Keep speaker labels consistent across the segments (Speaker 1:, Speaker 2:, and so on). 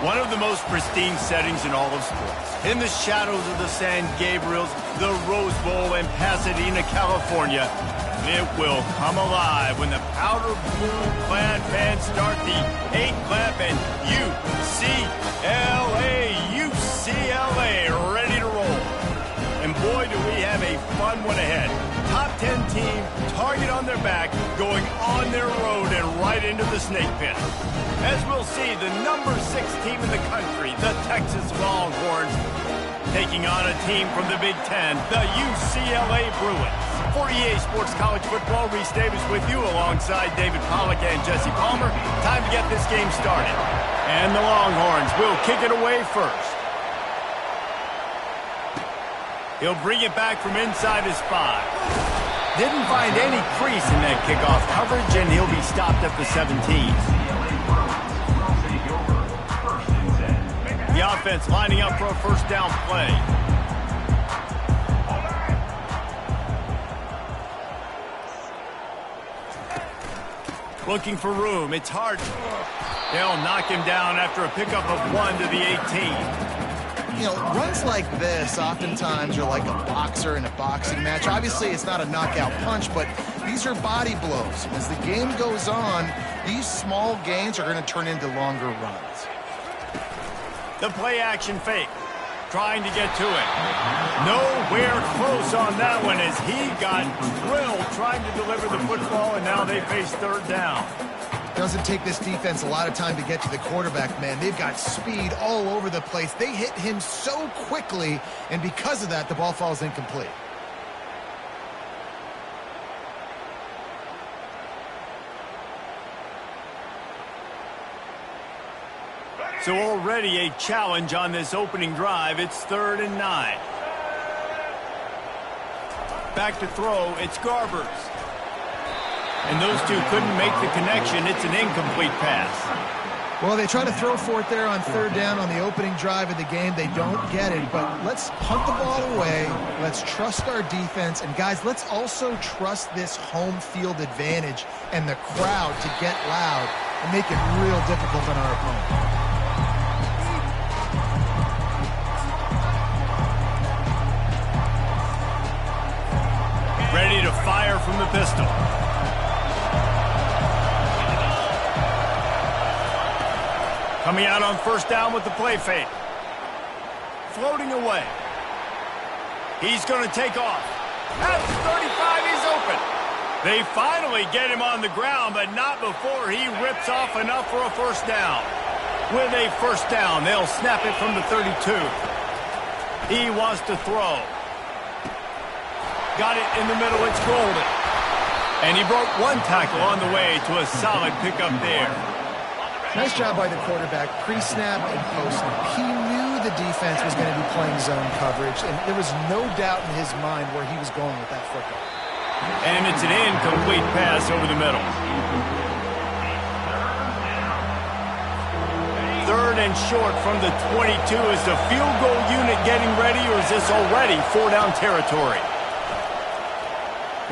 Speaker 1: One of the most pristine settings in all of sports. In the shadows of the San Gabriels, the Rose Bowl in Pasadena, California, it will come alive when the powder blue clad fans start the 8-clap and UCLA ready to roll. And boy, do we have a fun one ahead. Top 10 team, target on their back, going on their road and right into the snake pit. As we'll see, the number 6 team in the country, the Texas Longhorns, taking on a team from the Big Ten, the UCLA Bruins. For EA Sports College Football, Reese Davis with you alongside David Pollack and Jesse Palmer. Time to get this game started. And the Longhorns will kick it away first. He'll bring it back from inside his 5. Didn't find any crease in that kickoff coverage, and he'll be stopped at the 17. The offense lining up for a first down play. Looking for room. It's hard. They'll knock him down after a pickup of 1 to the 18.
Speaker 2: You know, runs like this oftentimes are like a boxer in a boxing match. Obviously, it's not a knockout punch, but these are body blows. As the game goes on, these small gains are going to turn into longer runs.
Speaker 1: The play-action fake, trying to get to it. Nowhere close on that one as he got drilled trying to deliver the football, and now they face third down.
Speaker 2: Doesn't take this defense a lot of time to get to the quarterback, man. They've got speed all over the place. They hit him so quickly, and because of that, the ball falls incomplete.
Speaker 1: So already a challenge on this opening drive. It's 3rd and 9. Back to throw, it's Garbers. And those two couldn't make the connection. It's an incomplete pass.
Speaker 2: Well, they try to throw for it there on 3rd down on the opening drive of the game. They don't get it, but let's punt the ball away. Let's trust our defense. And, guys, let's also trust this home field advantage and the crowd to get loud and make it real difficult on our opponent.
Speaker 1: Ready to fire from the pistol. Coming out on first down with the play fake. Floating away. He's going to take off. At the 35, he's open. They finally get him on the ground, but not before he rips off enough for a first down. With a first down, they'll snap it from the 32. He wants to throw. Got it in the middle, it's Golden. And he broke one tackle on the way to a solid pickup there.
Speaker 2: Nice job by the quarterback, pre-snap and post-snap. He knew the defense was going to be playing zone coverage, and there was no doubt in his mind where he was going with that football.
Speaker 1: And it's an incomplete pass over the middle. 3rd and short from the 22. Is the field goal unit getting ready, or is this already 4-down territory?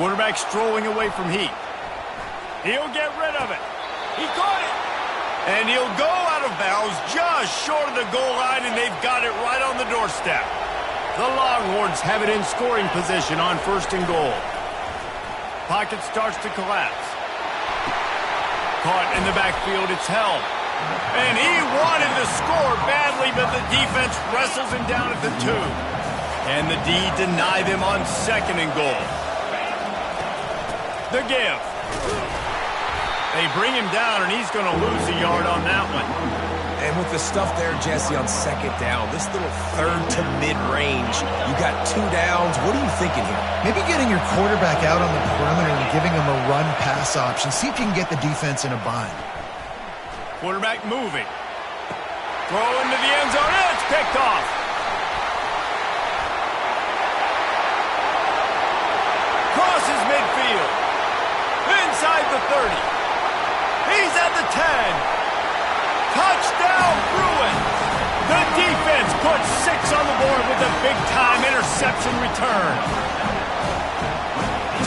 Speaker 1: Quarterback strolling away from Heath. He'll get rid of it. He caught it. And he'll go out of bounds just short of the goal line, and they've got it right on the doorstep. The Longhorns have it in scoring position on 1st and goal. Pocket starts to collapse. Caught in the backfield, it's held. And he wanted to score badly, but the defense wrestles him down at the 2. And the D deny them on 2nd and goal. The give. They bring him down, and he's going to lose a yard on that one.
Speaker 3: And with the stuff there, Jesse, on 2nd down, this little 3rd to mid-range, you got 2 downs. What are you thinking here?
Speaker 2: Maybe getting your quarterback out on the perimeter and giving him a run-pass option. See if you can get the defense in a bind.
Speaker 1: Quarterback moving. Throw into the end zone. It's picked off. Crosses midfield. Inside the 30. He's at the 10. Touchdown, Bruins. The defense puts 6 on the board with a big-time interception return.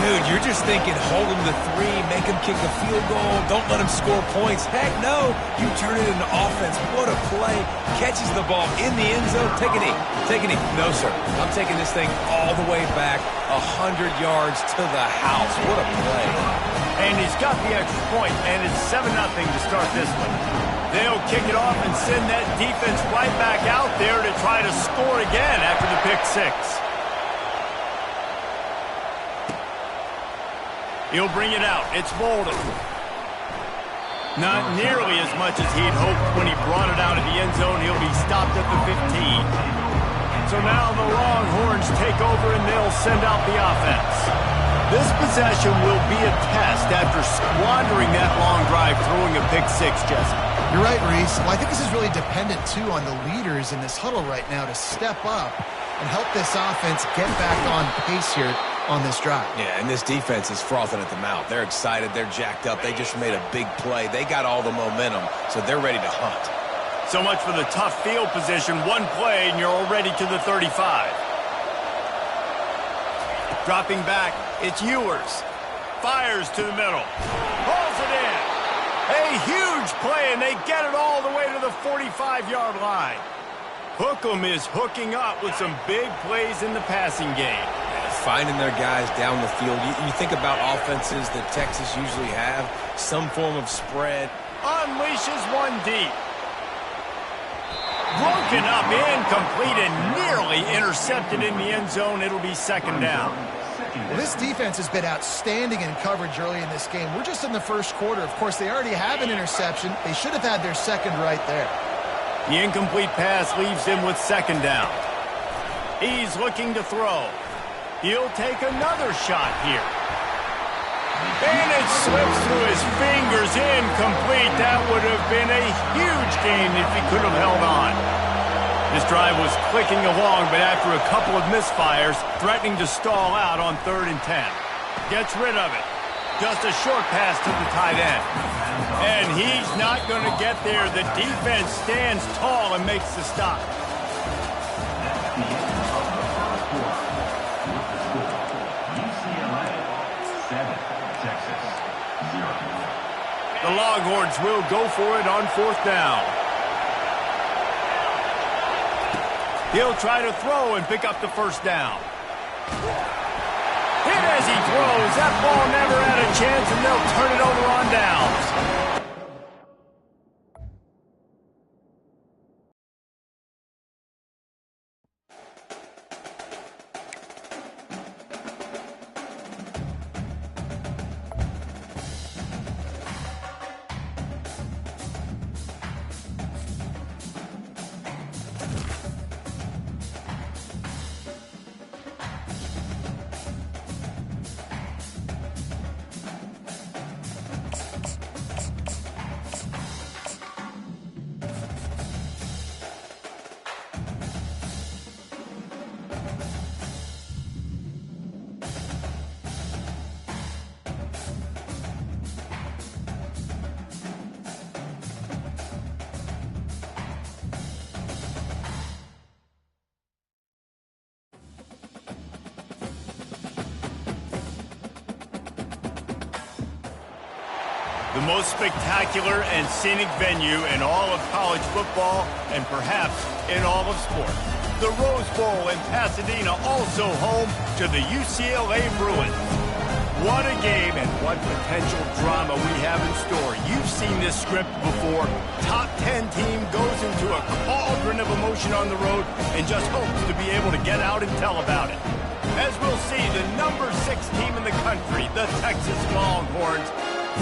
Speaker 3: Dude, you're just thinking, hold him to 3, make him kick a field goal, don't let him score points. Heck no, you turn it into offense. What a play. Catches the ball in the end zone. Take a knee. Take a knee. No, sir. I'm taking this thing all the way back 100 yards to the house. What a play.
Speaker 1: And he's got the extra point, and it's 7-0 to start this one. They'll kick it off and send that defense right back out there to try to score again after the pick 6. He'll bring it out. It's Bolden. Not nearly as much as he'd hoped when he brought it out of the end zone. He'll be stopped at the 15. So now the Longhorns take over and they'll send out the offense. This possession will be a test after squandering that long drive throwing a pick 6, Jesse.
Speaker 2: You're right, Reese. Well, I think this is really dependent, too, on the leaders in this huddle right now to step up and help this offense get back on pace here on this drive.
Speaker 3: Yeah, and this defense is frothing at the mouth. They're excited. They're jacked up. They just made a big play. They got all the momentum, so they're ready to hunt.
Speaker 1: So much for the tough field position. One play, and you're already to the 35. Dropping back, it's Ewers. Fires to the middle. Pulls it in. A huge play, and they get it all the way to the 45-yard line. Hookem is hooking up with some big plays in the passing game.
Speaker 3: Finding their guys down the field. You think about offenses that Texas usually have, some form of spread.
Speaker 1: Unleashes one deep. Broken up, incomplete, and nearly intercepted in the end zone. It'll be 2nd down.
Speaker 2: Well, this defense has been outstanding in coverage early in this game. We're just in the first quarter. Of course, they already have an interception. They should have had their second right there.
Speaker 1: The incomplete pass leaves him with 2nd down. He's looking to throw. He'll take another shot here. And it slips through his fingers, incomplete. That would have been a huge gain if he could have held on. This drive was clicking along, but after a couple of misfires, threatening to stall out on 3rd and 10. Gets rid of it. Just a short pass to the tight end. And he's not going to get there. The defense stands tall and makes the stop. The Longhorns will go for it on 4th down. He'll try to throw and pick up the 1st down. Hit as he throws. That ball never had a chance, and they'll turn it over on downs. The most spectacular and scenic venue in all of college football and perhaps in all of sports. The Rose Bowl in Pasadena, also home to the UCLA Bruins. What a game and what potential drama we have in store. You've seen this script before. Top 10 team goes into a cauldron of emotion on the road and just hopes to be able to get out and tell about it. As we'll see, the number 6 team in the country, the Texas Longhorns,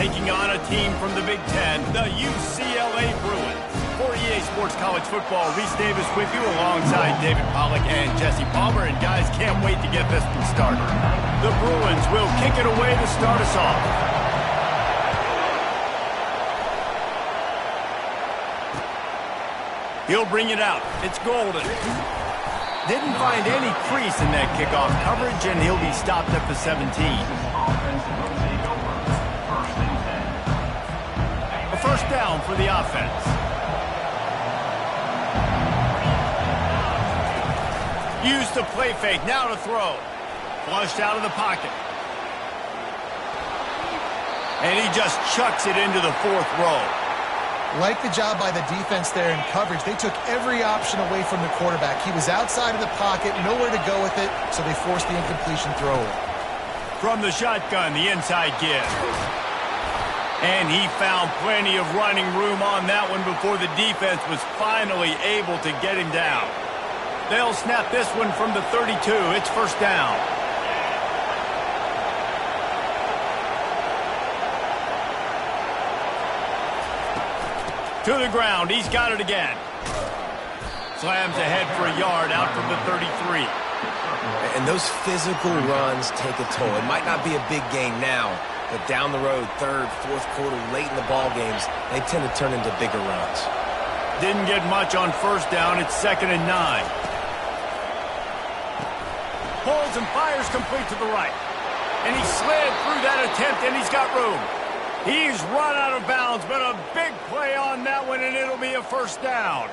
Speaker 1: taking on a team from the Big Ten, the UCLA Bruins. For EA Sports College Football, Reese Davis with you alongside David Pollack and Jesse Palmer. And guys, can't wait to get this one started. The Bruins will kick it away to start us off. He'll bring it out. It's Golden. Didn't find any crease in that kickoff coverage, and he'll be stopped at the 17. A 1st down for the offense. Used the play fake, now to throw. Flushed out of the pocket. And he just chucks it into the 4th row.
Speaker 2: Like the job by the defense there in coverage. They took every option away from the quarterback. He was outside of the pocket, nowhere to go with it, so they forced the incompletion throw.
Speaker 1: From the shotgun, the inside give. And he found plenty of running room on that one before the defense was finally able to get him down. They'll snap this one from the 32. It's first down. To the ground. He's got it again. Slams ahead for a yard out from the 33.
Speaker 3: And those physical runs take a toll. It might not be a big gain now, but down the road, 3rd, 4th quarter, late in the ball games, they tend to turn into bigger runs.
Speaker 1: Didn't get much on first down. It's 2nd and 9. Pulls and fires complete to the right. And he slid through that attempt, and he's got room. He's run out of bounds, but a big play on that one, and it'll be a first down.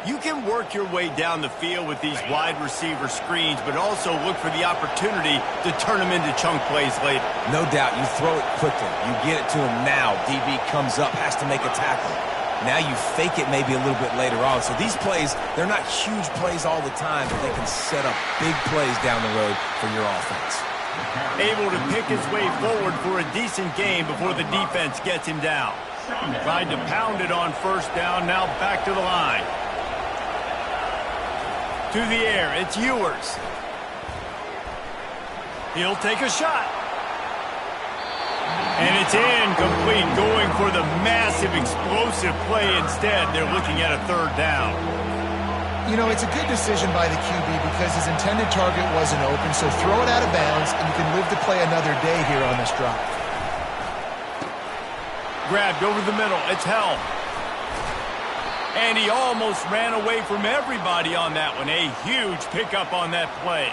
Speaker 1: You can work your way down the field with these wide receiver screens, but also look for the opportunity to turn them into chunk plays later.
Speaker 3: No doubt, you throw it quickly. You get it to him now. DB comes up, has to make a tackle. Now you fake it maybe a little bit later on. So these plays, they're not huge plays all the time, but they can set up big plays down the road for your offense.
Speaker 1: Able to pick his way forward for a decent game before the defense gets him down. Tried to pound it on first down, now back to the line. To the air, it's Ewers. He'll take a shot. And it's incomplete, going for the massive explosive play instead. They're looking at a 3rd down.
Speaker 2: You know, it's a good decision by the QB because his intended target wasn't open, so throw it out of bounds, and you can live to play another day here on this drive.
Speaker 1: Grabbed over the middle. It's Helm. And he almost ran away from everybody on that one. A huge pickup on that play.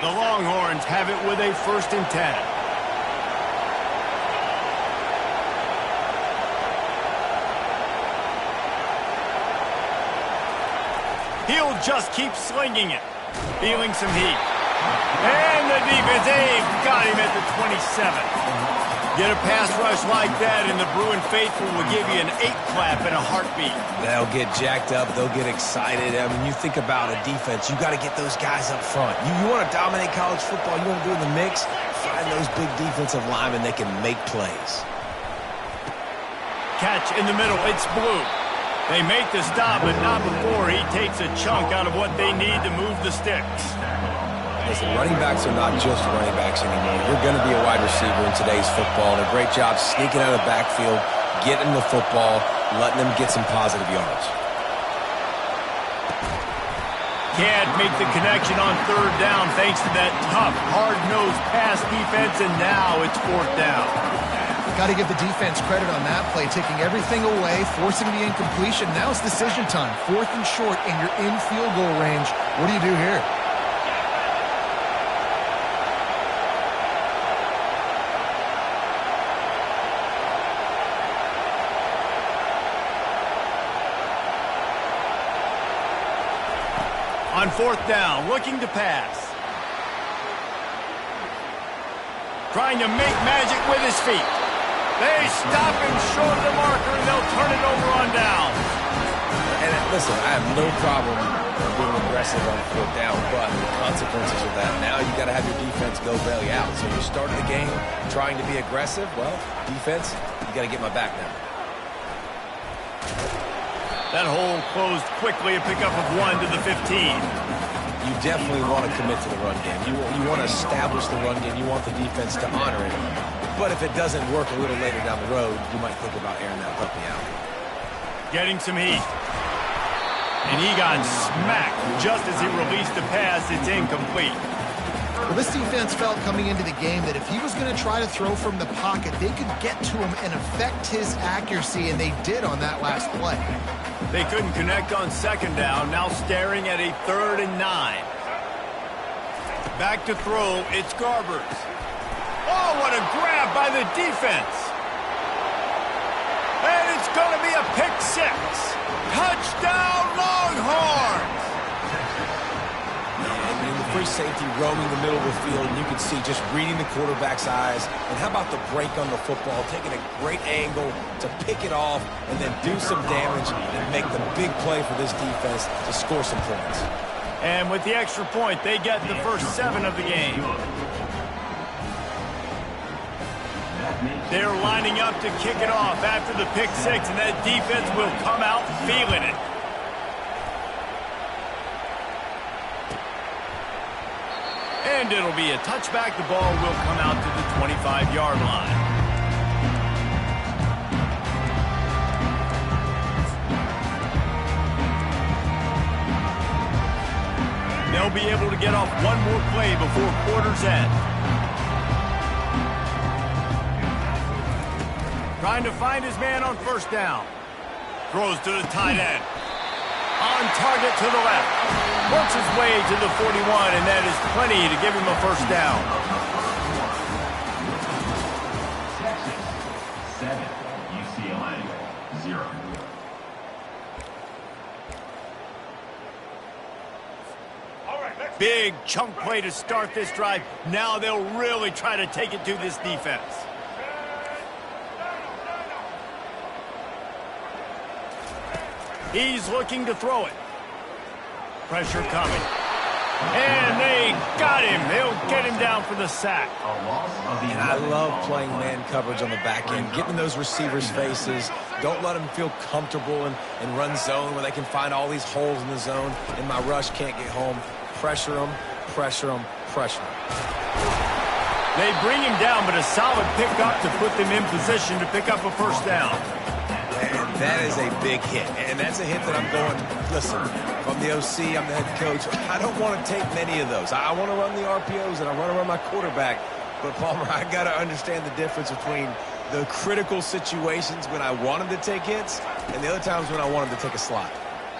Speaker 1: The Longhorns have it with a 1st and 10. He'll just keep slinging it. Feeling some heat. And the defense, they've got him at the 27. Get a pass rush like that, and the Bruin faithful will give you an 8-clap in a heartbeat.
Speaker 3: They'll get jacked up. They'll get excited. I mean, you think about a defense, you got to get those guys up front. You want to dominate college football, you want to do in the mix, find those big defensive linemen that can make plays.
Speaker 1: Catch in the middle. It's Blue. They make the stop, but not before he takes a chunk out of what they need to move the sticks.
Speaker 3: Listen, running backs are not just running backs anymore. You're going to be a wide receiver in today's football, and a great job sneaking out of the backfield, getting the football, letting them get some positive yards.
Speaker 1: Can't make the connection on 3rd down thanks to that tough, hard-nosed pass defense, and now it's 4th down.
Speaker 2: Got to give the defense credit on that play, taking everything away, forcing the incompletion. Now it's decision time. 4th and short, and you're in field goal range. What do you do here?
Speaker 1: On 4th down, looking to pass. Trying to make magic with his feet. They stop him short of the marker, and they'll turn it over on down.
Speaker 3: And listen, I have no problem being aggressive on 4th down, but the consequences of that, now you got to have your defense go bail you out. So you started the game trying to be aggressive. Well, defense, you got to get my back now.
Speaker 1: That hole closed quickly, a pickup of 1 to the 15.
Speaker 3: You definitely want to commit to the run game. You want to establish the run game. You want the defense to honor it. But if it doesn't work a little later down the road, you might think about airing that puppy out.
Speaker 1: Getting some heat. And he got smacked just as he released the pass. It's incomplete.
Speaker 2: Well, this defense felt coming into the game that if he was going to try to throw from the pocket, they could get to him and affect his accuracy, and they did on that last play.
Speaker 1: They couldn't connect on 2nd down, now staring at a 3rd and 9. Back to throw, it's Garbers. Oh, what a grab by the defense. And it's going to be a pick 6. Touchdown, Longhorns!
Speaker 3: And in the free safety roaming the middle of the field, and you can see just reading the quarterback's eyes. And how about the break on the football, taking a great angle to pick it off and then do some damage and make the big play for this defense to score some points.
Speaker 1: And with the extra point, they get the first 7 of the game. They're lining up to kick it off after the pick 6, and that defense will come out feeling it. And it'll be a touchback. The ball will come out to the 25-yard line. They'll be able to get off one more play before quarter's end. Trying to find his man on first down. Throws to the tight end. On target to the left. Works his way to the 41, and that is plenty to give him a first down.
Speaker 4: Texas 7, UCLA 0.
Speaker 1: Big chunk play to start this drive. Now they'll really try to take it to this defense. He's looking to throw it. Pressure coming. And they got him. They'll get him down for the sack.
Speaker 3: And I love playing man coverage on the back end, getting in those receivers' faces. Don't let them feel comfortable and run zone where they can find all these holes in the zone, and my rush can't get home. Pressure them, pressure them, pressure them.
Speaker 1: They bring him down, but a solid pickup to put them in position to pick up a first down.
Speaker 3: And that is a big hit. And that's a hit that I'm going, listen, if I'm the OC, I'm the head coach, I don't want to take many of those. I want to run the RPOs, and I want to run my quarterback. But, Palmer, I got to understand the difference between the critical situations when I want him to take hits and the other times when I want him to take a slot.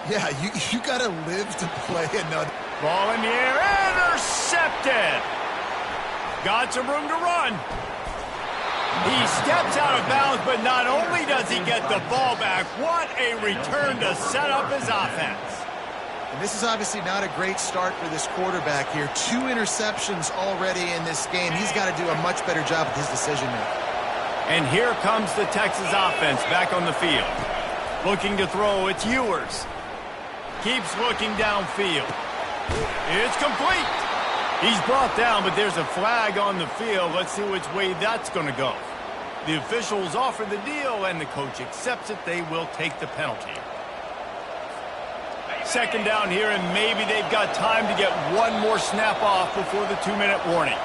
Speaker 2: Yeah, you got to live to play another.
Speaker 1: Ball in the air, intercepted. Got some room to run. He steps out of bounds, but not only does he get the ball back, what a return to set up his offense.
Speaker 2: And this is obviously not a great start for this quarterback here. 2 interceptions already in this game. He's got to do a much better job with his decision-making. And
Speaker 1: here comes the Texas offense back on the field. Looking to throw, it's Ewers. Keeps looking downfield. It's complete. He's brought down, but there's a flag on the field. Let's see which way that's going to go. The officials offer the deal, and the coach accepts it. They will take the penalty. Second down here, and maybe they've got time to get one more snap off before the 2-minute warning.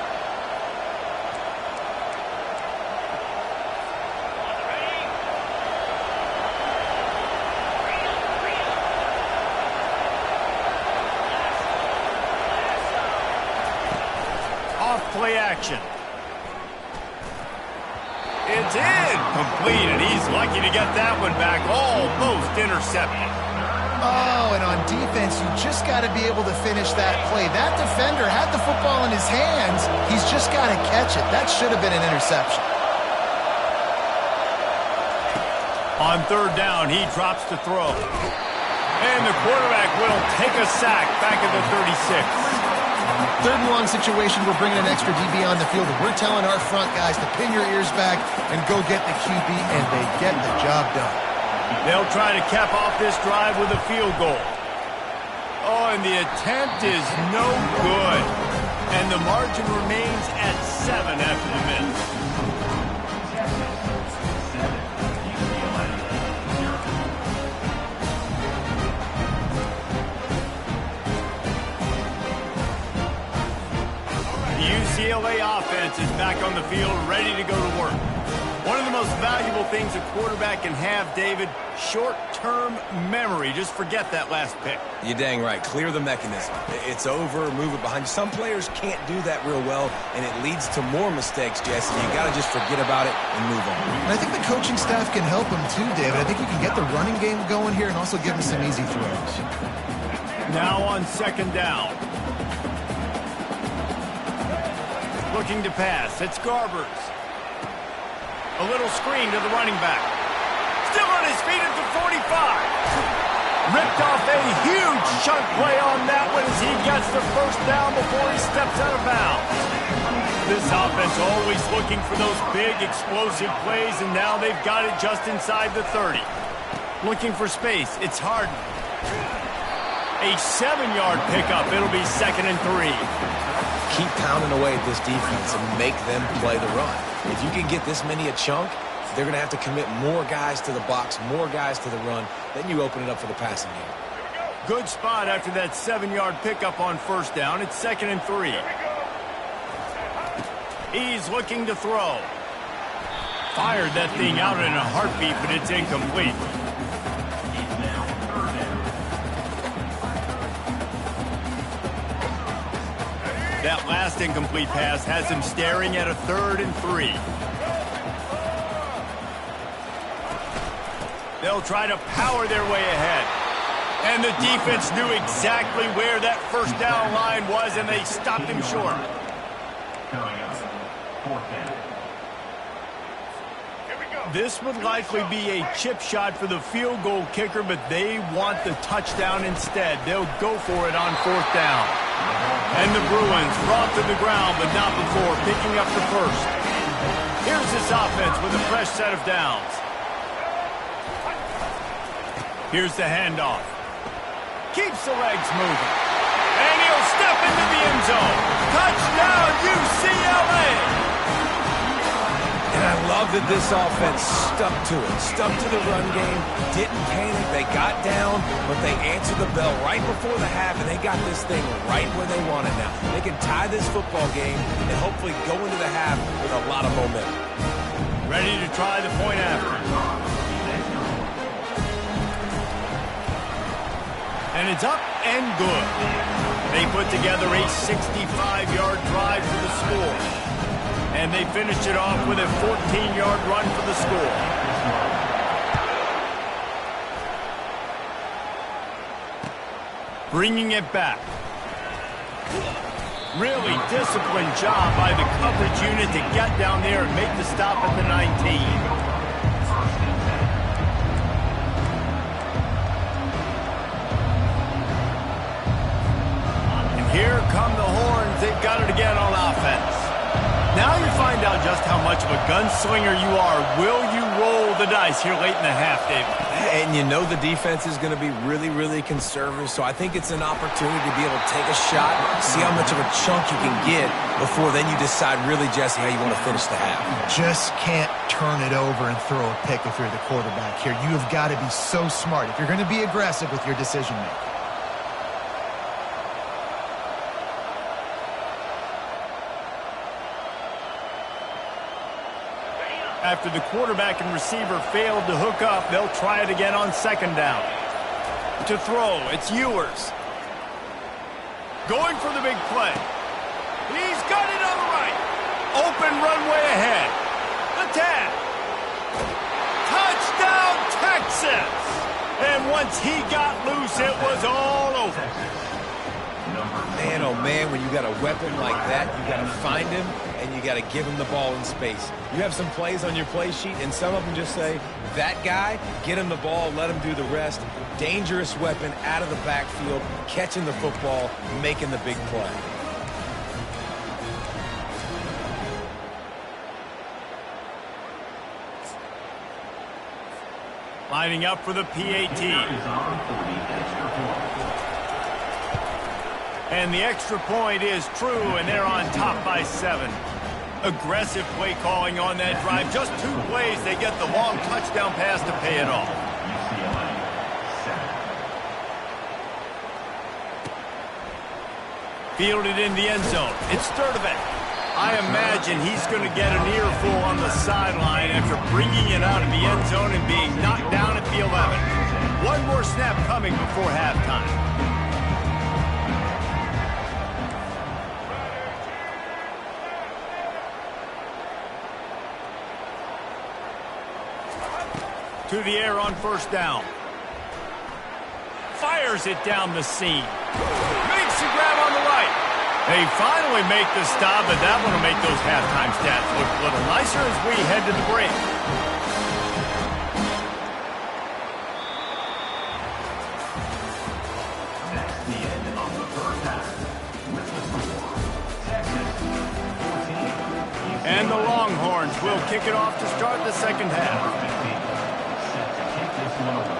Speaker 1: Play action. It's in. Complete, and he's lucky to get that one back. Almost intercepted.
Speaker 2: Oh, and on defense, you just got to be able to finish that play. That defender had the football in his hands. He's just got to catch it. That should have been an interception.
Speaker 1: On third down, he drops to throw. And the quarterback will take a sack back at the 36.
Speaker 2: Third and long situation, we're bringing an extra DB on the field. We're telling our front guys to pin your ears back and go get the QB, and they get the job done.
Speaker 1: They'll try to cap off this drive with a field goal. Oh, and the attempt is no good. And the margin remains at 7 after the miss. UCLA offense is back on the field, ready to go to work. One of the most valuable things a quarterback can have, David, short-term memory. Just forget that last pick.
Speaker 3: You're dang right. Clear the mechanism. It's over, move it behind you. Some players can't do that real well, and it leads to more mistakes, Jesse. You got to just forget about it and move on.
Speaker 2: And I think the coaching staff can help him too, David. I think you can get the running game going here and also give him some easy throws.
Speaker 1: Now on second down. Looking to pass. It's Garbers. A little screen to the running back. Still on his feet at the 45. Ripped off a huge chunk play on that one as he gets the first down before he steps out of bounds. This offense always looking for those big, explosive plays, and now they've got it just inside the 30. Looking for space. It's Harden. A 7-yard pickup. It'll be 2nd and 3.
Speaker 3: Keep pounding away at this defense and make them play the run. If you can get this many a chunk, they're going to have to commit more guys to the box, more guys to the run. Then you open it up for the passing game.
Speaker 1: Good spot after that 7-yard pickup on first down. It's 2nd and 3. He's looking to throw. Fired that thing out in a heartbeat, but it's incomplete. That last incomplete pass has him staring at a 3rd and 3. They'll try to power their way ahead. And the defense knew exactly where that first down line was, and they stopped him short.
Speaker 4: Coming up, 4th down.
Speaker 1: This would likely be a chip shot for the field goal kicker, but they want the touchdown instead. They'll go for it on 4th down. And the Bruins brought to the ground, but not before picking up the first. Here's this offense with a fresh set of downs. Here's the handoff. Keeps the legs moving. And he'll step into the end zone. Touchdown, UCLA!
Speaker 3: And I love that this offense stuck to it, stuck to the run game, didn't panic, they got down, but they answered the bell right before the half, and they got this thing right where they want it now. They can tie this football game and hopefully go into the half with a lot of momentum.
Speaker 1: Ready to try the point after. And it's up and good. They put together a 65-yard drive for the score. And they finished it off with a 14-yard run for the score. Bringing it back. Really disciplined job by the coverage unit to get down there and make the stop at the 19. Here come the horns. They've got it again on offense. Now you find out just how much of a gunslinger you are. Will you roll the dice here late in the half, David?
Speaker 3: And you know the defense is going to be really, really conservative, so I think it's an opportunity to be able to take a shot, see how much of a chunk you can get before then you decide really, Jesse, how you want to finish the half.
Speaker 2: You just can't turn it over and throw a pick if you're the quarterback here. You have got to be so smart if you're going to be aggressive with your decision-making.
Speaker 1: After the quarterback and receiver failed to hook up, they'll try it again on 2nd down. To throw, it's Ewers. Going for the big play. He's got it on the right. Open runway ahead. The tap. Touchdown, Texas! And once he got loose, it was all over.
Speaker 3: Man, oh man, when you got a weapon like that, you got to find him and you got to give him the ball in space. You have some plays on your play sheet, and some of them just say, that guy, get him the ball, let him do the rest. Dangerous weapon out of the backfield, catching the football, making the big play.
Speaker 1: Lining up for the PAT. And the extra point is true, and they're on top by 7. Aggressive play calling on that drive. Just 2 plays, they get the long touchdown pass to pay it off. Fielded in the end zone. It's Sturdivant. I imagine he's going to get an earful on the sideline after bringing it out of the end zone and being knocked down at the 11. One more snap coming before halftime. To the air on 1st down. Fires it down the seam. Makes the grab on the right. They finally make the stop, but that one will make those halftime stats look a little nicer as we head to the break.
Speaker 4: First half. With the score, Texas 14.
Speaker 1: And the Longhorns will kick it off to start the second half.
Speaker 4: Set to kick this one away.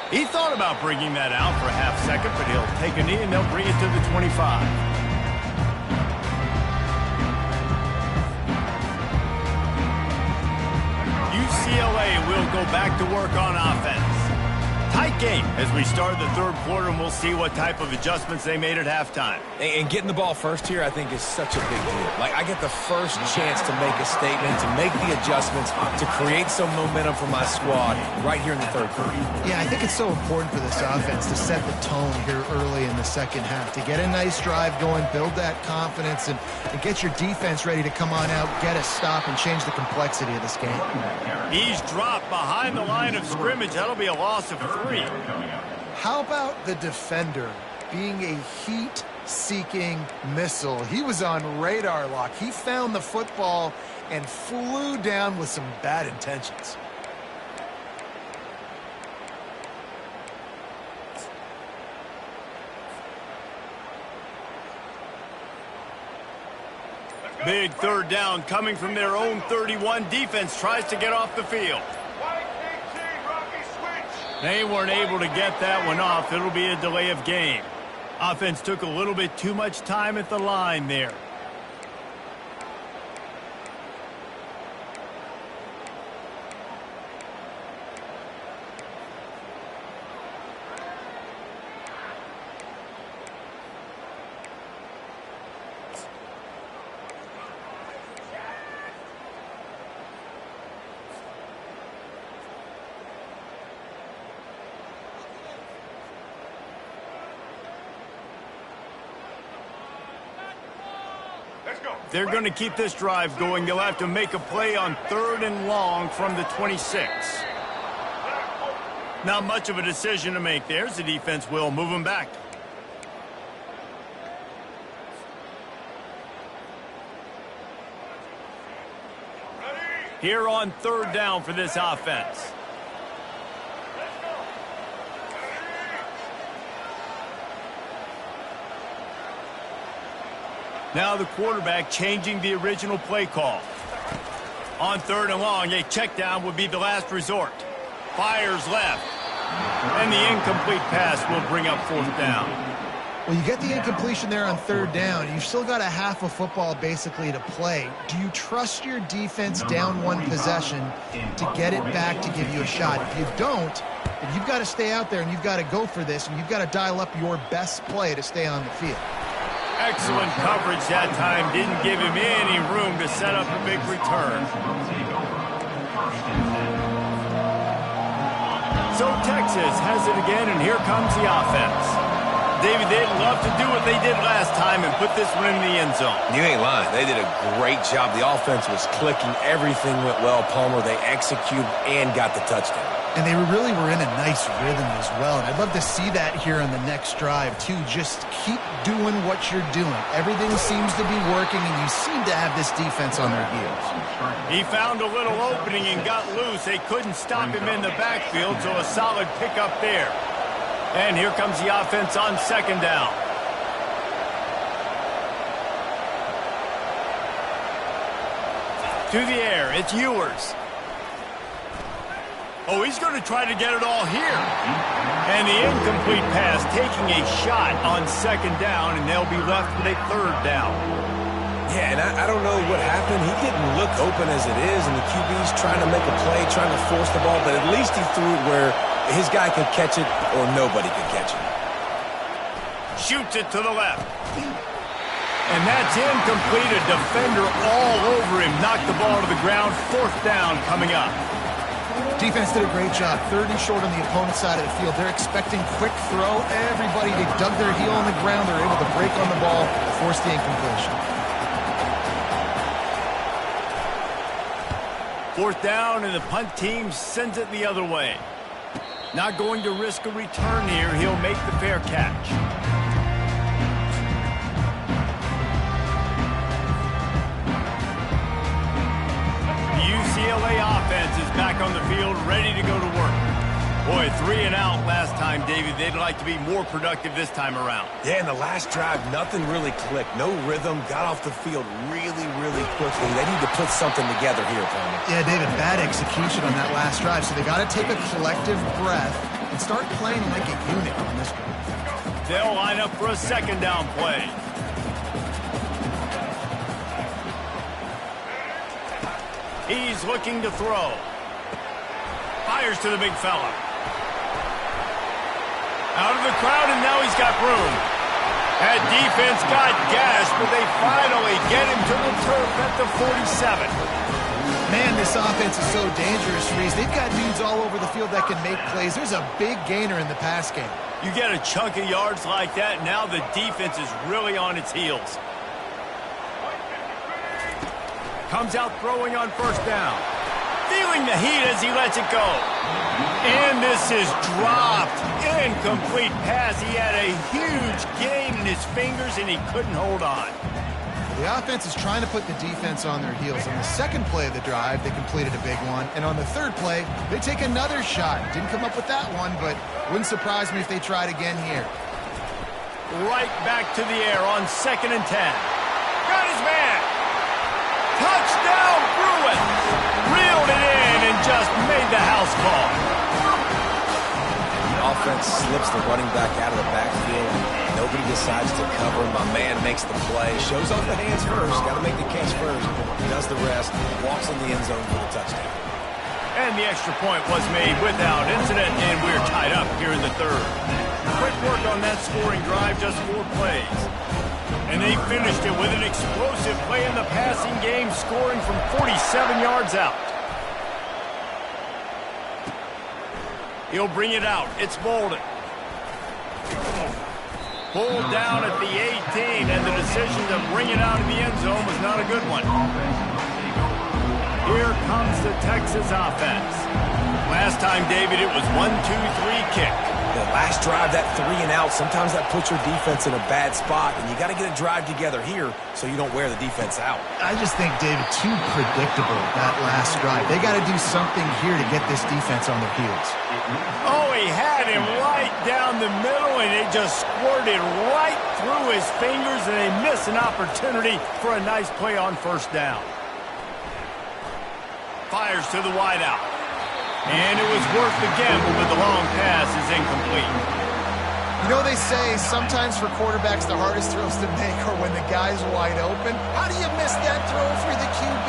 Speaker 1: He thought about bringing that out for a half second, but he'll take a knee and they'll bring it to the 25. UCLA will go back to work on offense. Tight game as we start the third quarter, and we'll see what type of adjustments they made at halftime.
Speaker 3: And getting the ball first here, I think, is such a big deal. Like, I get the first chance to make a statement, to make the adjustments, to create some momentum for my squad right here in the third quarter.
Speaker 2: Yeah, I think it's so important for this offense to set the tone here early in the second half, to get a nice drive going, build that confidence, and get your defense ready to come on out, get a stop, and change the complexity of this game.
Speaker 1: He's dropped behind the line of scrimmage. That'll be a loss of 3.
Speaker 2: How about the defender being a heat-seeking missile? He was on radar lock. He found the football and flew down with some bad intentions.
Speaker 1: Big third down coming from their own 31. Defense tries to get off the field. They weren't able to get that one off. It'll be a delay of game. Offense took a little bit too much time at the line there. They're going to keep this drive going. They'll have to make a play on 3rd and long from the 26. Not much of a decision to make there. The defense will move them back. Here on 3rd down for this offense. Now the quarterback changing the original play call. On 3rd and long, a check down would be the last resort. Fires left. And the incomplete pass will bring up 4th down.
Speaker 2: Well, you get the incompletion there on 3rd down. You've still got a half of football basically to play. Do you trust your defense down one possession to get it back to give you a shot? If you don't, then you've got to stay out there and you've got to go for this, and you've got to dial up your best play to stay on the field.
Speaker 1: Excellent coverage that time. Didn't give him any room to set up a big return. So Texas has it again, and here comes the offense. David, they'd love to do what they did last time and put this one in the end zone.
Speaker 3: You ain't lying. They did a great job. The offense was clicking. Everything went well, Palmer. They executed and got the touchdown.
Speaker 2: And they really were in a nice rhythm as well. And I'd love to see that here on the next drive, too. Just keep doing what you're doing. Everything seems to be working, and you seem to have this defense on their heels.
Speaker 1: He found a little opening and got loose. They couldn't stop him in the backfield, so a solid pickup there. And here comes the offense on 2nd down. To the air, it's Ewers. Oh, he's going to try to get it all here. And the incomplete pass taking a shot on 2nd down, and they'll be left with a 3rd down.
Speaker 3: Yeah, and I don't know what happened. He didn't look open as it is, and the QB's trying to make a play, trying to force the ball, but at least he threw it where his guy could catch it or nobody could catch it.
Speaker 1: Shoots it to the left. And that's incomplete. A defender all over him. Knocked the ball to the ground. 4th down coming up.
Speaker 2: Defense did a great job. 30 short on the opponent's side of the field. They're expecting quick throw. Everybody, they dug their heel on the ground. They're able to break on the ball, force the incompletion.
Speaker 1: 4th down, and the punt team sends it the other way. Not going to risk a return here. He'll make the fair catch. The UCLA offense is back on the field, ready to go to work. Boy, 3 and out last time, David. They'd like to be more productive this time around.
Speaker 3: Yeah, in the last drive, nothing really clicked. No rhythm, got off the field really, really quickly. They need to put something together here, Tony.
Speaker 2: Yeah, David, bad execution on that last drive, so they got to take a collective breath and start playing like a unit on this one.
Speaker 1: They'll line up for a second down play. He's looking to throw. Fires to the big fella. Out of the crowd, and now he's got room. That defense got gashed, but they finally get him to the turf at the 47.
Speaker 2: Man, this offense is so dangerous, Reese. They've got dudes all over the field that can make plays. There's a big gainer in the pass game.
Speaker 1: You get a chunk of yards like that, now the defense is really on its heels. Comes out throwing on first down. Feeling the heat as he lets it go. And this is dropped. Incomplete pass. He had a huge gain in his fingers, and he couldn't hold on.
Speaker 2: The offense is trying to put the defense on their heels. On the second play of the drive, they completed a big one. And on the third play, they take another shot. Didn't come up with that one, but wouldn't surprise me if they tried again here.
Speaker 1: Right back to the air on 2nd and 10. Got his man. Touchdown, Bruins. Reeled it in and just made the house call.
Speaker 3: The offense slips the running back out of the backfield. Nobody decides to cover. My man makes the play. Shows off the hands first. Got to make the catch first. He does the rest. Walks in the end zone for the touchdown.
Speaker 1: And the extra point was made without incident, and we're tied up here in the third. Quick work on that scoring drive, just 4 plays. And they finished it with an explosive play in the passing game, scoring from 47 yards out. He'll bring it out. It's Bolden. Pulled down at the 18, and the decision to bring it out of the end zone was not a good one. Here comes the Texas offense. Last time, David, it was 1-2-3 kick.
Speaker 3: The last drive, that 3 and out, sometimes that puts your defense in a bad spot, and you got to get a drive together here so you don't wear the defense out.
Speaker 2: I just think, David, too predictable, that last drive. They got to do something here to get this defense on their heels.
Speaker 1: Oh, he had him right down the middle, and it just squirted right through his fingers, and they miss an opportunity for a nice play on first down. Fires to the wideout. And it was worth the gamble, but the long pass is incomplete.
Speaker 2: You know, they say sometimes for quarterbacks the hardest throws to make are when the guy's wide open. How do you miss that throw for the QB?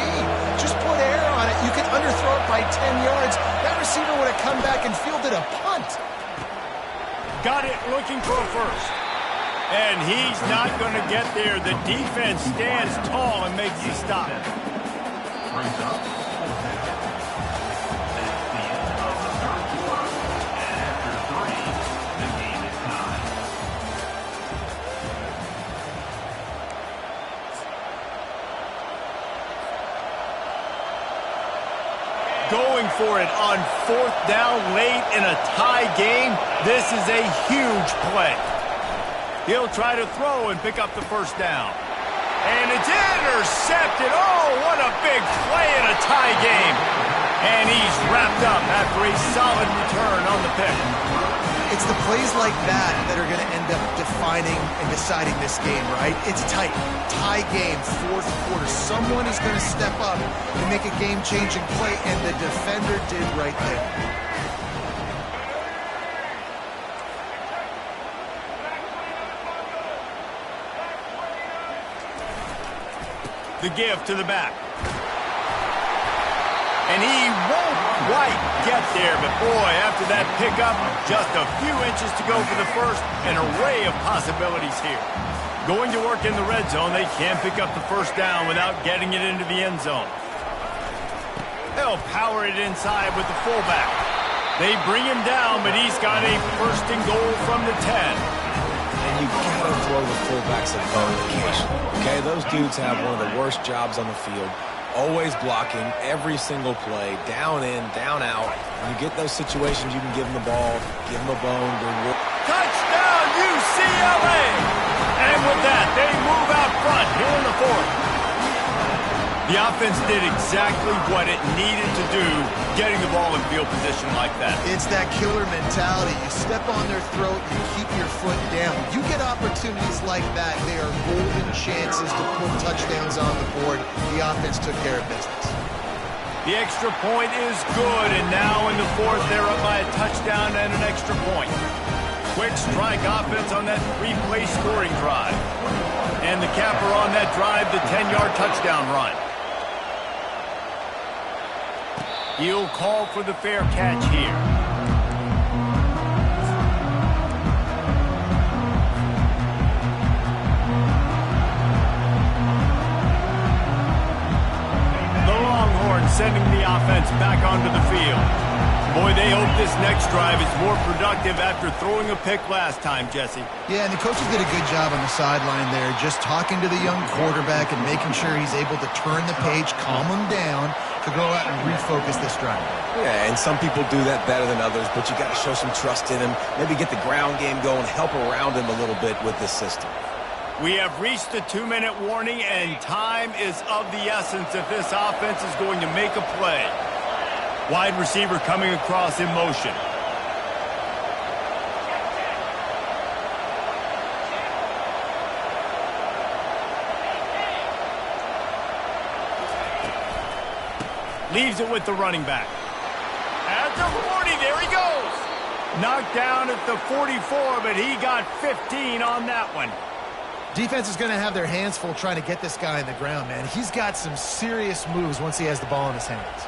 Speaker 2: Just put air on it. You can underthrow it by 10 yards. That receiver would have come back and fielded a punt.
Speaker 1: Got it looking for a first. And he's not going to get there. The defense stands tall and makes the stop.
Speaker 4: Brings up.
Speaker 1: Going for it on 4th down late in a tie game. This is a huge play. He'll try to throw and pick up the first down. And it's intercepted. Oh, what a big play in a tie game. And he's wrapped up after a solid return on the pick.
Speaker 2: It's the plays like that that are going to end up defining and deciding this game, right? It's tight. Tie game, 4th quarter. Someone is going to step up and make a game-changing play, and the defender did right there.
Speaker 1: The give to the back. And he won't quite get there, but boy, after that pickup, just a few inches to go for the first, an array of possibilities here. Going to work in the red zone, they can't pick up the first down without getting it into the end zone. They'll power it inside with the fullback. They bring him down, but he's got a 1st and goal from the 10.
Speaker 3: And you got to throw the fullbacks a bone occasionally. Okay, those dudes have one of the worst jobs on the field. Always blocking every single play, down in, down out. When you get those situations, you can give them the ball, give them a bone.
Speaker 1: Touchdown, UCLA! And with that, they move out front here in the 4th. The offense did exactly what it needed to do, getting the ball in field position like that.
Speaker 2: It's that killer mentality. You step on their throat, you keep your foot down. You get opportunities like that, they are golden chances to put touchdowns on the board. The offense took care of business.
Speaker 1: The extra point is good, and now in the fourth, they're up by a touchdown and an extra point. Quick strike offense on that three-play scoring drive. And the capper on that drive, the 10-yard touchdown run. He'll call for the fair catch here. The Longhorns sending the offense back onto the field. Boy, they hope this next drive is more productive after throwing a pick last time, Jesse.
Speaker 2: Yeah, and the coaches did a good job on the sideline there, just talking to the young quarterback and making sure he's able to turn the page, calm him down, to go out and refocus this drive.
Speaker 3: Yeah, and some people do that better than others, but you got to show some trust in him, maybe get the ground game going, help around him a little bit with this system.
Speaker 1: We have reached the 2-minute warning, and time is of the essence if this offense is going to make a play. Wide receiver coming across in motion. Leaves it with the running back. At the 40, there he goes. Knocked down at the 44, but he got 15 on that one.
Speaker 2: Defense is going to have their hands full trying to get this guy in the ground, man. He's got some serious moves once he has the ball in his hands.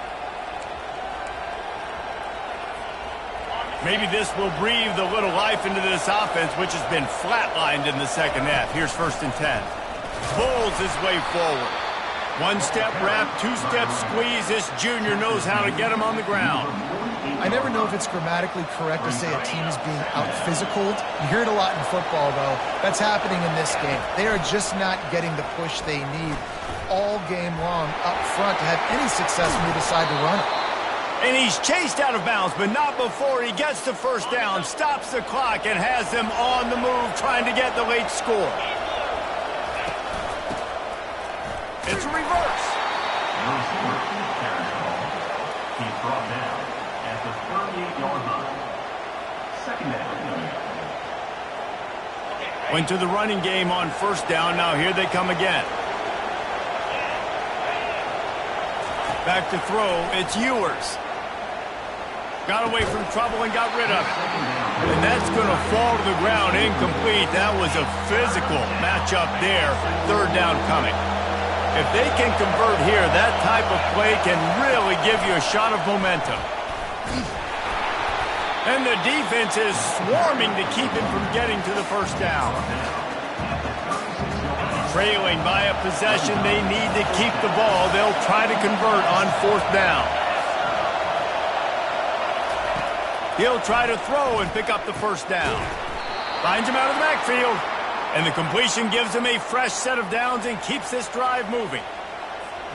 Speaker 1: Maybe this will breathe a little life into this offense, which has been flatlined in the second half. Here's 1st and 10. Pulls his way forward. One-step wrap, two-step squeeze. This junior knows how to get him on the ground.
Speaker 2: I never know if it's grammatically correct to say a team is being out-physicaled. You hear it a lot in football, though. That's happening in this game. They are just not getting the push they need all game long up front to have any success when they decide to run it.
Speaker 1: And he's chased out of bounds, but not before he gets the first down, stops the clock, and has them on the move trying to get the late score. It's a reverse.
Speaker 4: No score, carry ball. He's brought down at the 38-yard line. Second down.
Speaker 1: Went to the running game on 1st down. Now here they come again. Back to throw. It's Ewers. Got away from trouble and got rid of it. And that's going to fall to the ground incomplete. That was a physical matchup there. 3rd down coming. If they can convert here, that type of play can really give you a shot of momentum. And the defense is swarming to keep him from getting to the 1st down. Trailing by a possession, they need to keep the ball. They'll try to convert on 4th down. He'll try to throw and pick up the 1st down. Finds him out of the backfield. And the completion gives him a fresh set of downs and keeps this drive moving.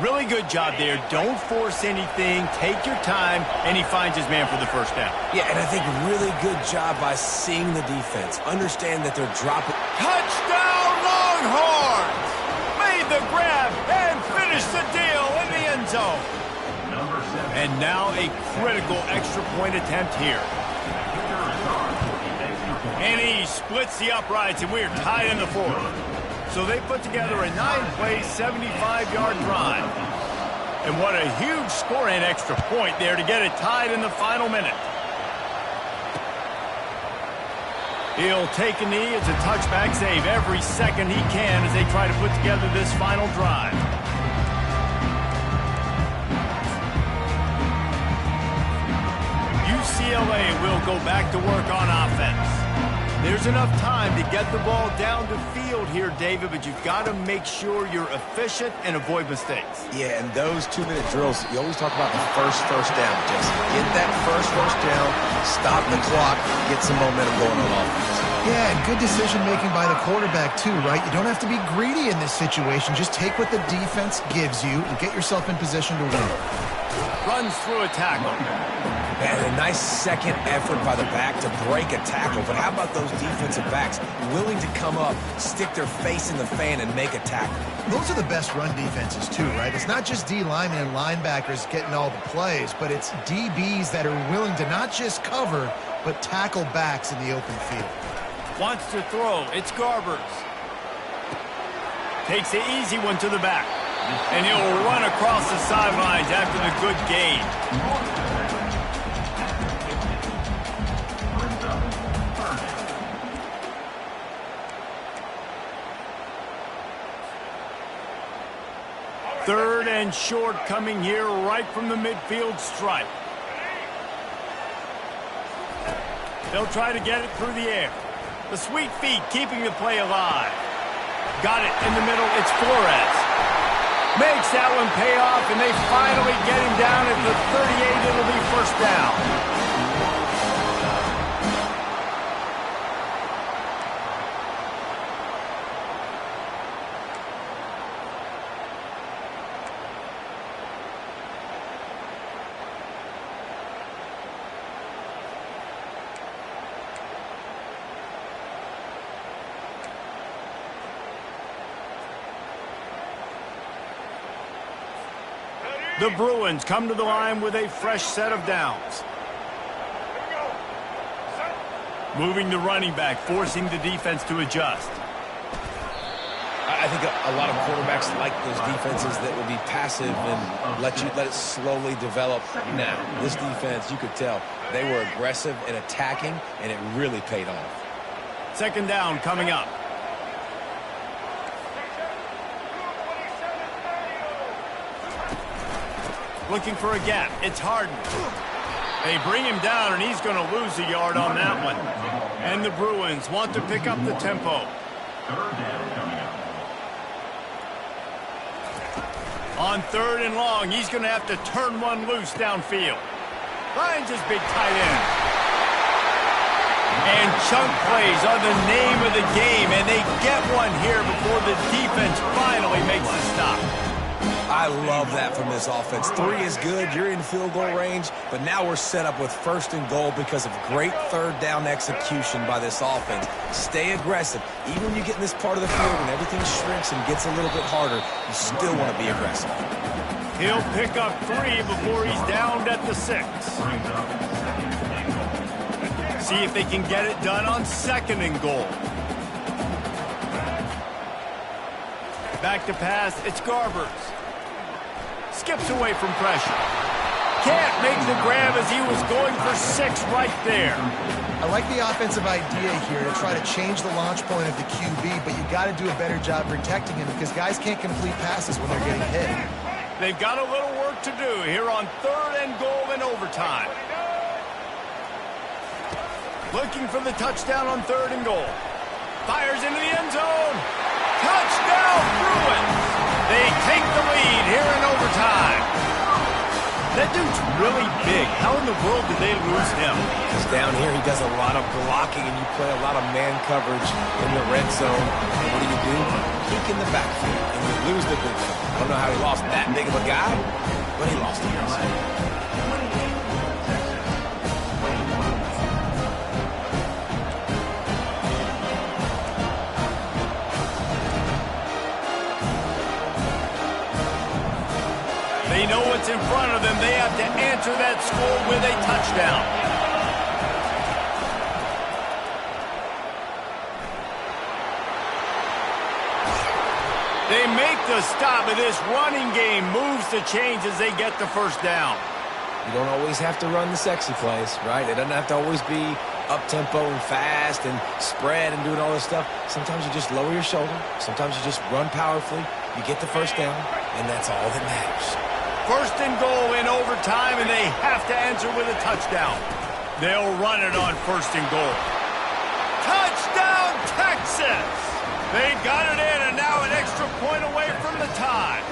Speaker 1: Really good job there. Don't force anything. Take your time. And he finds his man for the 1st down.
Speaker 3: Yeah, and I think really good job by seeing the defense. Understand that they're dropping.
Speaker 1: Touchdown, Longhorns! Made the grab and finished the deal in the end zone.
Speaker 4: Number 7.
Speaker 1: And now a critical extra point attempt here. And he splits the uprights, and we're tied in the 4th. So they put together a 9-play, 75-yard drive. And what a huge score and extra point there to get it tied in the final minute. He'll take a knee. It's a touchback save every second he can as they try to put together this final drive. UCLA will go back to work on offense. There's enough time to get the ball down the field here, David, but you've got to make sure you're efficient and avoid mistakes.
Speaker 3: Yeah, and those 2-minute drills, you always talk about the first down, Jesse. Get that first down, stop the clock, get some momentum going on offense.
Speaker 2: Yeah, and good decision-making by the quarterback, too, right? You don't have to be greedy in this situation. Just take what the defense gives you and get yourself in position to win.
Speaker 1: runs through a tackle.
Speaker 3: And a nice second effort by the back to break a tackle. But how about those defensive backs willing to come up, stick their face in the fan, and make a tackle?
Speaker 2: Those are the best run defenses, too, right? It's not just D linemen and linebackers getting all the plays, but it's DBs that are willing to not just cover, but tackle backs in the open field.
Speaker 1: Wants to throw. It's Garbers. Takes the easy one to the back. And he'll run across the sidelines after the good gain. Third and short coming here right from the midfield stripe. They'll try to get it through the air. The sweet feet keeping the play alive. Got it in the middle. It's Flores. Makes that one pay off, and they finally get him down at the 38. It'll be first down. The Bruins come to the line with a fresh set of downs. Moving the running back, forcing the defense to adjust.
Speaker 3: I think a lot of quarterbacks like those defenses that will be passive and let it slowly develop. Now, this defense, you could tell, they were aggressive and attacking, and it really paid off.
Speaker 1: Second down coming up. Looking for a gap. It's Harden. They bring him down, and he's going to lose a yard on that one. And the Bruins want to pick up the tempo. On third and long, he's going to have to turn one loose downfield. Finds his big tight end. And chunk plays are the name of the game, and they get one here before the defense finally makes the stop.
Speaker 3: I love that from this offense. 3 is good. You're in field goal range, but now we're set up with first and goal because of great third down execution by this offense. Stay aggressive. Even when you get in this part of the field and everything shrinks and gets a little bit harder, you still want to be aggressive.
Speaker 1: He'll pick up 3 before he's downed at the 6. See if they can get it done on second and goal. Back to pass. It's Garbers. Skips away from pressure. Can't make the grab as he was going for 6 right there.
Speaker 2: I like the offensive idea here to try to change the launch point of the QB, but you got to do a better job protecting him because guys can't complete passes when they're getting hit.
Speaker 1: They've got a little work to do here on third and goal in overtime. Looking for the touchdown on third and goal. Fires into the end zone. Touchdown, Bruins! They take the lead here in overtime. That dude's really big. How in the world did they lose him?
Speaker 3: Because down here he does a lot of blocking, and you play a lot of man coverage in the red zone. And what do? Peek in the backfield, and you lose the big one. I don't know how he lost that big of a guy, but he lost him.
Speaker 1: They know what's in front of them. They have to answer that score with a touchdown. They make the stop, and this running game moves the chains as they get the first down.
Speaker 3: You don't always have to run the sexy plays, right? It doesn't have to always be up-tempo and fast and spread and doing all this stuff. Sometimes you just lower your shoulder. Sometimes you just run powerfully. You get the first down, and that's all that matters.
Speaker 1: First and goal in overtime, and they have to answer with a touchdown. They'll run it on first and goal. Touchdown, Texas! They got it in, and now an extra point away from the tie.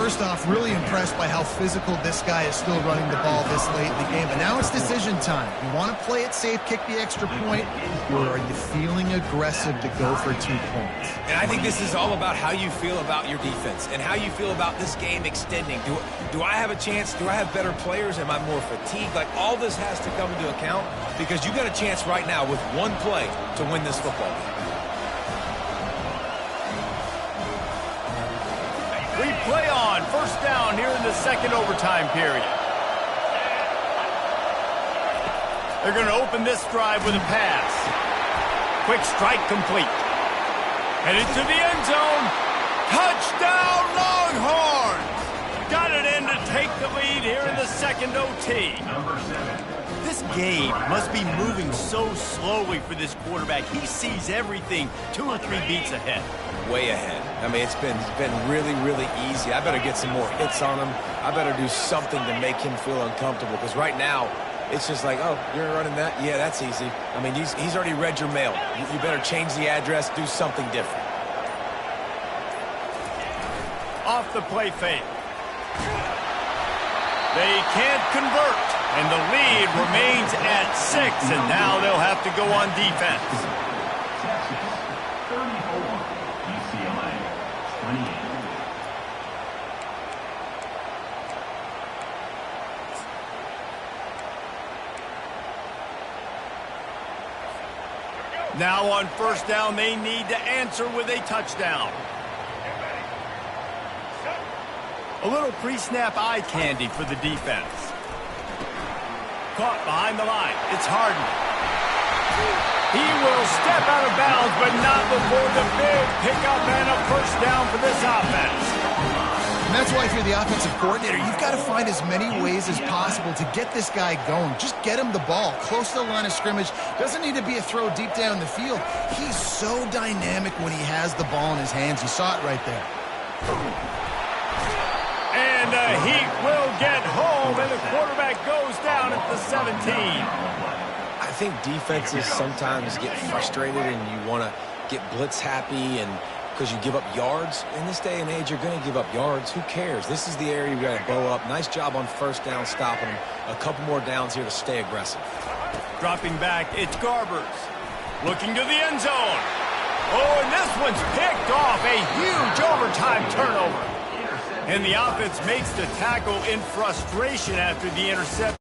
Speaker 2: First off, really impressed by how physical this guy is still running the ball this late in the game. But now it's decision time. You want to play it safe, kick the extra point, or are you feeling aggressive to go for 2 points?
Speaker 3: And I think this is all about how you feel about your defense and how you feel about this game extending. Do I have a chance? Do I have better players? Am I more fatigued? Like, all this has to come into account because you got a chance right now with one play to win this football game.
Speaker 1: We play on first down here in the second overtime period. They're going to open this drive with a pass. Quick strike complete. Headed to the end zone. Touchdown, Longhorns! Got it in to take the lead here in the second OT.
Speaker 4: Number 7.
Speaker 1: This game must be moving so slowly for this quarterback. He sees everything 2 or 3 beats ahead.
Speaker 3: Way ahead. I mean, it's been really, really easy. I better get some more hits on him. I better do something to make him feel uncomfortable because right now, it's just like, oh, you're running that? Yeah, that's easy. I mean, he's already read your mail. You better change the address, do something different.
Speaker 1: Off the play fake. They can't convert, and the lead remains at 6, and now they'll have to go on defense.
Speaker 4: Texas 34. UCLA 28.
Speaker 1: Now on first down, they need to answer with a touchdown. A little pre-snap eye candy for the defense. Caught behind the line. It's Harden. He will step out of bounds, but not before the big pickup and a first down for this offense.
Speaker 2: And that's why if you're the offensive coordinator, you've got to find as many ways as possible to get this guy going. Just get him the ball close to the line of scrimmage. Doesn't need to be a throw deep down the field. He's so dynamic when he has the ball in his hands. You saw it right there.
Speaker 1: And the Heat will get home, and the quarterback goes down at the 17.
Speaker 3: I think defenses sometimes get frustrated and you want to get blitz happy and because you give up yards. In this day and age, you're going to give up yards. Who cares? This is the area you got to bow up. Nice job on first down stopping them. A couple more downs here to stay aggressive.
Speaker 1: Dropping back, it's Garbers. Looking to the end zone. Oh, and this one's picked off. A huge overtime turnover. And the offense makes the tackle in frustration after the interception.